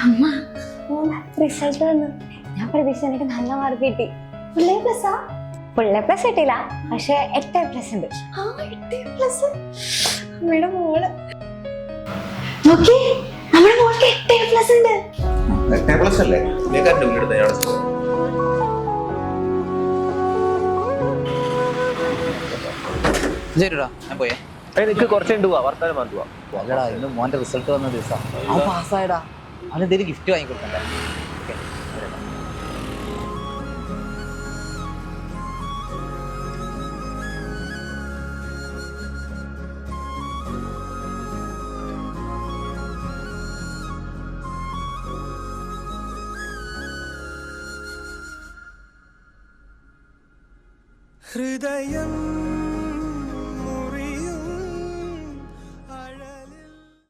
അമ്മ റിസൾട്ട് വന്നു. ഞാൻ പ്രതീക്ഷ എനിക്ക് നല്ല മാർക്ക് കിട്ടി. ഫുൾ എ പ്ലസ് കിട്ടിയില്ല, പക്ഷെ 8A+ ഉണ്ട്. അമ്മയുടെ മോള് നോക്കി, നമ്മുടെ മോൾക്ക് 8A+ ഉണ്ട്. അല്ലേ ശരിടാ, ഞാൻ പോയേ. എനിക്ക് കുറച്ചുണ്ട് വർത്താനം മാറ്റുക. അല്ലടാ, ഇന്ന് മോന്റെ റിസൾട്ട് വന്ന ദിവസം അവൻ പാസ്സായടാ. അവന് എന്തെങ്കിലും ഗിഫ്റ്റ് വാങ്ങിക്കൊടുക്കണ്ടേ? ഓക്കെ. ഹൃദയം